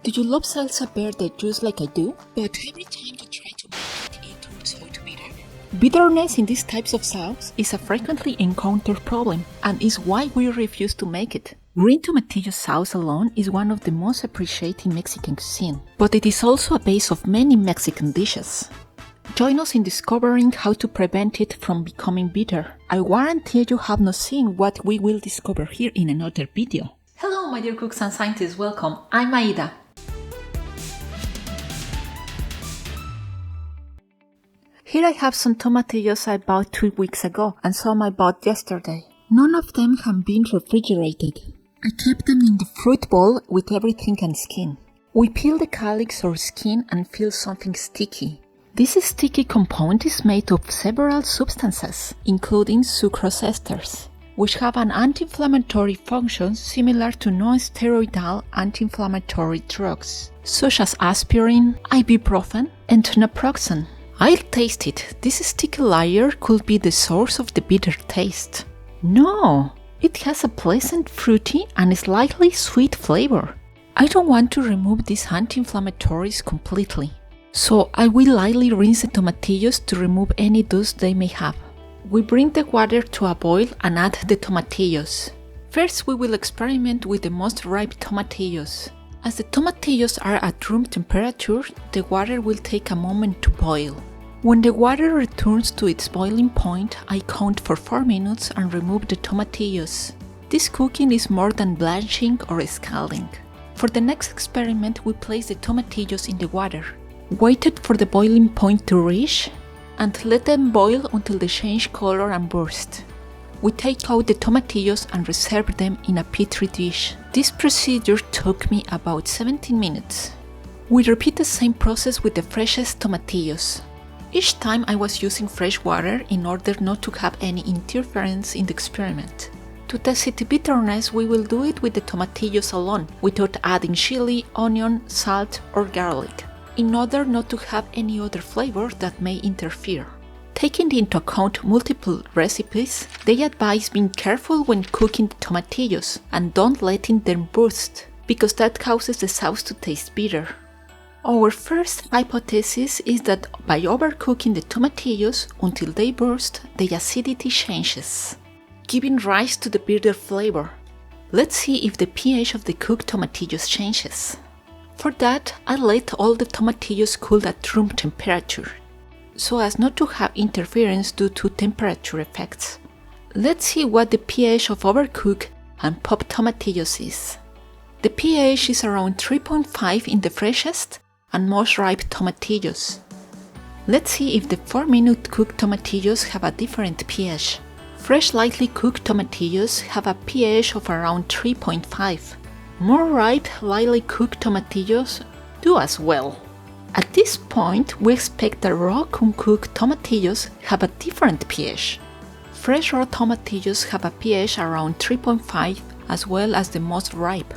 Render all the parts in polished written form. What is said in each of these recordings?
Do you love salsa verde just like I do? But every time you try to make it, it turns out bitter. Bitterness in these types of sauce is a frequently encountered problem and is why we refuse to make it. Green tomatillo sauce alone is one of the most appreciated Mexican cuisine, but it is also a base of many Mexican dishes. Join us in discovering how to prevent it from becoming bitter. I guarantee you have not seen what we will discover here in another video. Hello my dear cooks and scientists, welcome. I'm Aida. Here I have some tomatillos I bought 2 weeks ago and some I bought yesterday. None of them have been refrigerated. I kept them in the fruit bowl with everything and skin. We peel the calyx or skin and feel something sticky. This sticky compound is made of several substances, including sucrose esters, which have an anti-inflammatory function similar to non-steroidal anti-inflammatory drugs, such as aspirin, ibuprofen, and naproxen. I'll taste it. This sticky layer could be the source of the bitter taste. No, it has a pleasant fruity and slightly sweet flavor. I don't want to remove these anti-inflammatories completely, so I will lightly rinse the tomatillos to remove any dust they may have. We bring the water to a boil and add the tomatillos. First, we will experiment with the most ripe tomatillos. As the tomatillos are at room temperature, the water will take a moment to boil. When the water returns to its boiling point, I count for 4 minutes and remove the tomatillos. This cooking is more than blanching or scalding. For the next experiment, we place the tomatillos in the water, waited for the boiling point to reach, and let them boil until they change color and burst. We take out the tomatillos and reserve them in a petri dish. This procedure took me about 17 minutes. We repeat the same process with the freshest tomatillos. Each time I was using fresh water in order not to have any interference in the experiment. To test its bitterness, we will do it with the tomatillos alone, without adding chili, onion, salt, or garlic, in order not to have any other flavor that may interfere. Taking into account multiple recipes, they advise being careful when cooking the tomatillos and don't letting them burst, because that causes the sauce to taste bitter. Our first hypothesis is that by overcooking the tomatillos until they burst, the acidity changes, giving rise to the bitter flavor. Let's see if the pH of the cooked tomatillos changes. For that, I let all the tomatillos cool at room temperature, so as not to have interference due to temperature effects. Let's see what the pH of overcooked and popped tomatillos is. The pH is around 3.5 in the freshest and most ripe tomatillos. Let's see if the 4-minute cooked tomatillos have a different pH. Fresh lightly cooked tomatillos have a pH of around 3.5. More ripe, lightly cooked tomatillos do as well. At this point, we expect that raw uncooked tomatillos have a different pH. Fresh raw tomatillos have a pH around 3.5 as well as the most ripe.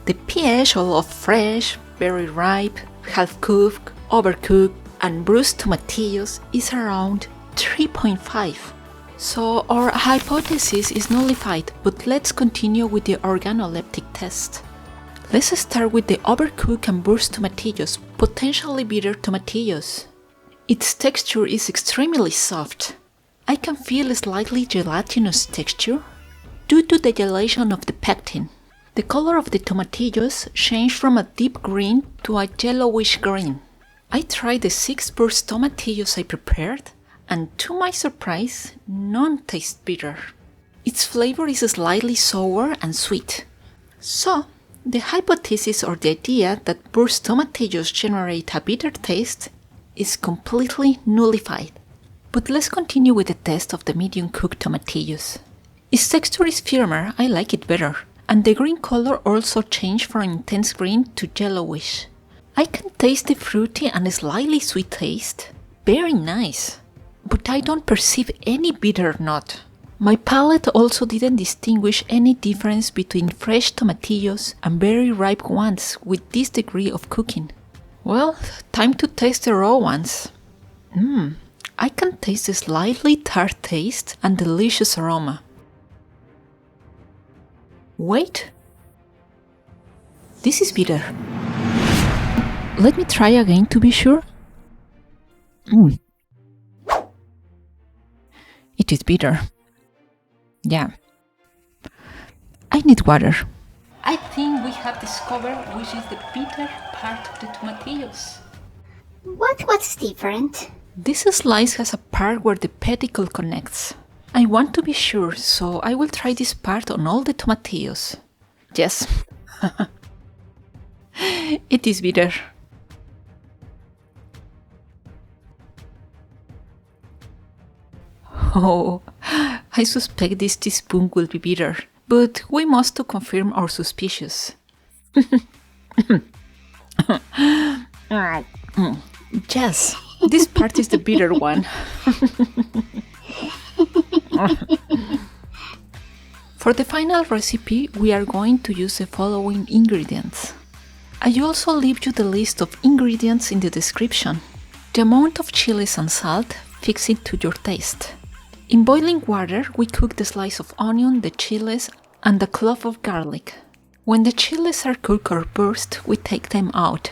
The pH of fresh, very ripe, half-cooked, overcooked, and bruised tomatillos is around 3.5. So our hypothesis is nullified, but let's continue with the organoleptic test. Let's start with the overcooked and burst tomatillos, potentially bitter tomatillos. Its texture is extremely soft. I can feel a slightly gelatinous texture due to the gelation of the pectin. The color of the tomatillos changed from a deep green to a yellowish green. I tried the 6 burst tomatillos I prepared, and to my surprise, none taste bitter. Its flavor is slightly sour and sweet. So, the hypothesis or the idea that burst tomatillos generate a bitter taste is completely nullified. But let's continue with the test of the medium cooked tomatillos. Its texture is firmer, I like it better, and the green color also changed from intense green to yellowish. I can taste the fruity and slightly sweet taste. Very nice. But I don't perceive any bitter note. My palate also didn't distinguish any difference between fresh tomatillos and very ripe ones with this degree of cooking. Well, time to taste the raw ones. I can taste a slightly tart taste and delicious aroma. Wait, this is bitter. Let me try again to be sure. It is bitter. Yeah. I need water. I think we have discovered which is the bitter part of the tomatillos. What's different? This slice has a part where the pedicle connects. I want to be sure, so I will try this part on all the tomatillos. Yes. It is bitter. Oh, I suspect this teaspoon will be bitter, but we must to confirm our suspicions. Yes, this part is the bitter one. For the final recipe, we are going to use the following ingredients. I also leave you the list of ingredients in the description. The amount of chilies and salt, fix it to your taste. In boiling water, we cook the slice of onion, the chilies, and the clove of garlic. When the chilies are cooked or burst, we take them out.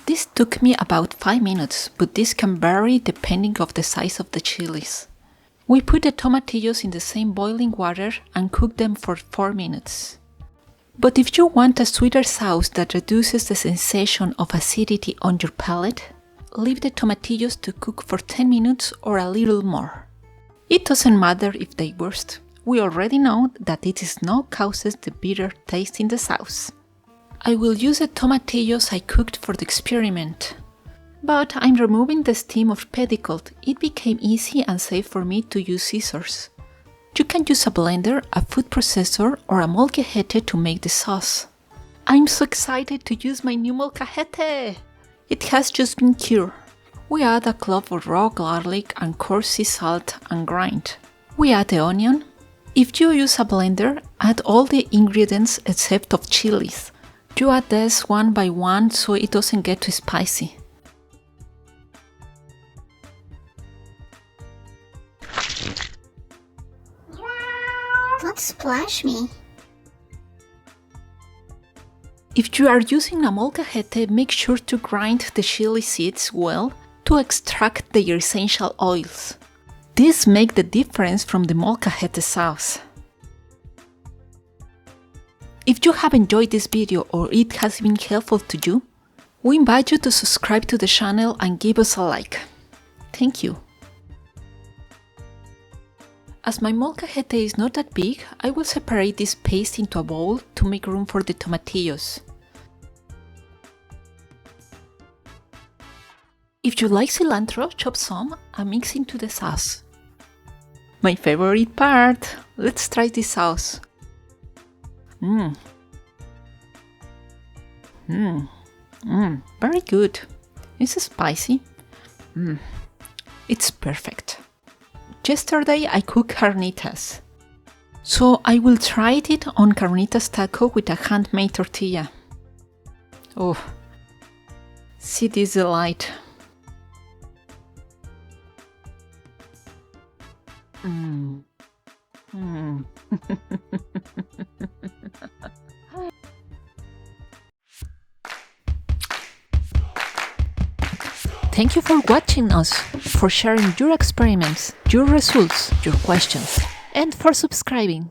This took me about 5 minutes, but this can vary depending on the size of the chilies. We put the tomatillos in the same boiling water and cook them for 4 minutes. But if you want a sweeter sauce that reduces the sensation of acidity on your palate, leave the tomatillos to cook for 10 minutes or a little more. It doesn't matter if they burst. We already know that it is not causes the bitter taste in the sauce. I will use the tomatillos I cooked for the experiment. But I'm removing the stem of pedicle. It became easy and safe for me to use scissors. You can use a blender, a food processor, or a molcajete to make the sauce. I'm so excited to use my new molcajete! It has just been cured. We add a clove of raw garlic and coarse sea salt and grind. We add the onion. If you use a blender, add all the ingredients except of chilies. You add this one by one so it doesn't get too spicy. Don't splash me. If you are using a molcajete, make sure to grind the chili seeds well to extract their essential oils. This makes the difference from the molcajete sauce. If you have enjoyed this video or it has been helpful to you, we invite you to subscribe to the channel and give us a like. Thank you. As my molcajete is not that big, I will separate this paste into a bowl to make room for the tomatillos. If you like cilantro, chop some and mix into the sauce. My favorite part! Let's try this sauce. Very good. It's spicy. It's perfect. Yesterday I cooked carnitas. So I will try it on carnitas taco with a handmade tortilla. Oh, see this delight. Thank you for watching us, for sharing your experiments, your results, your questions, and for subscribing.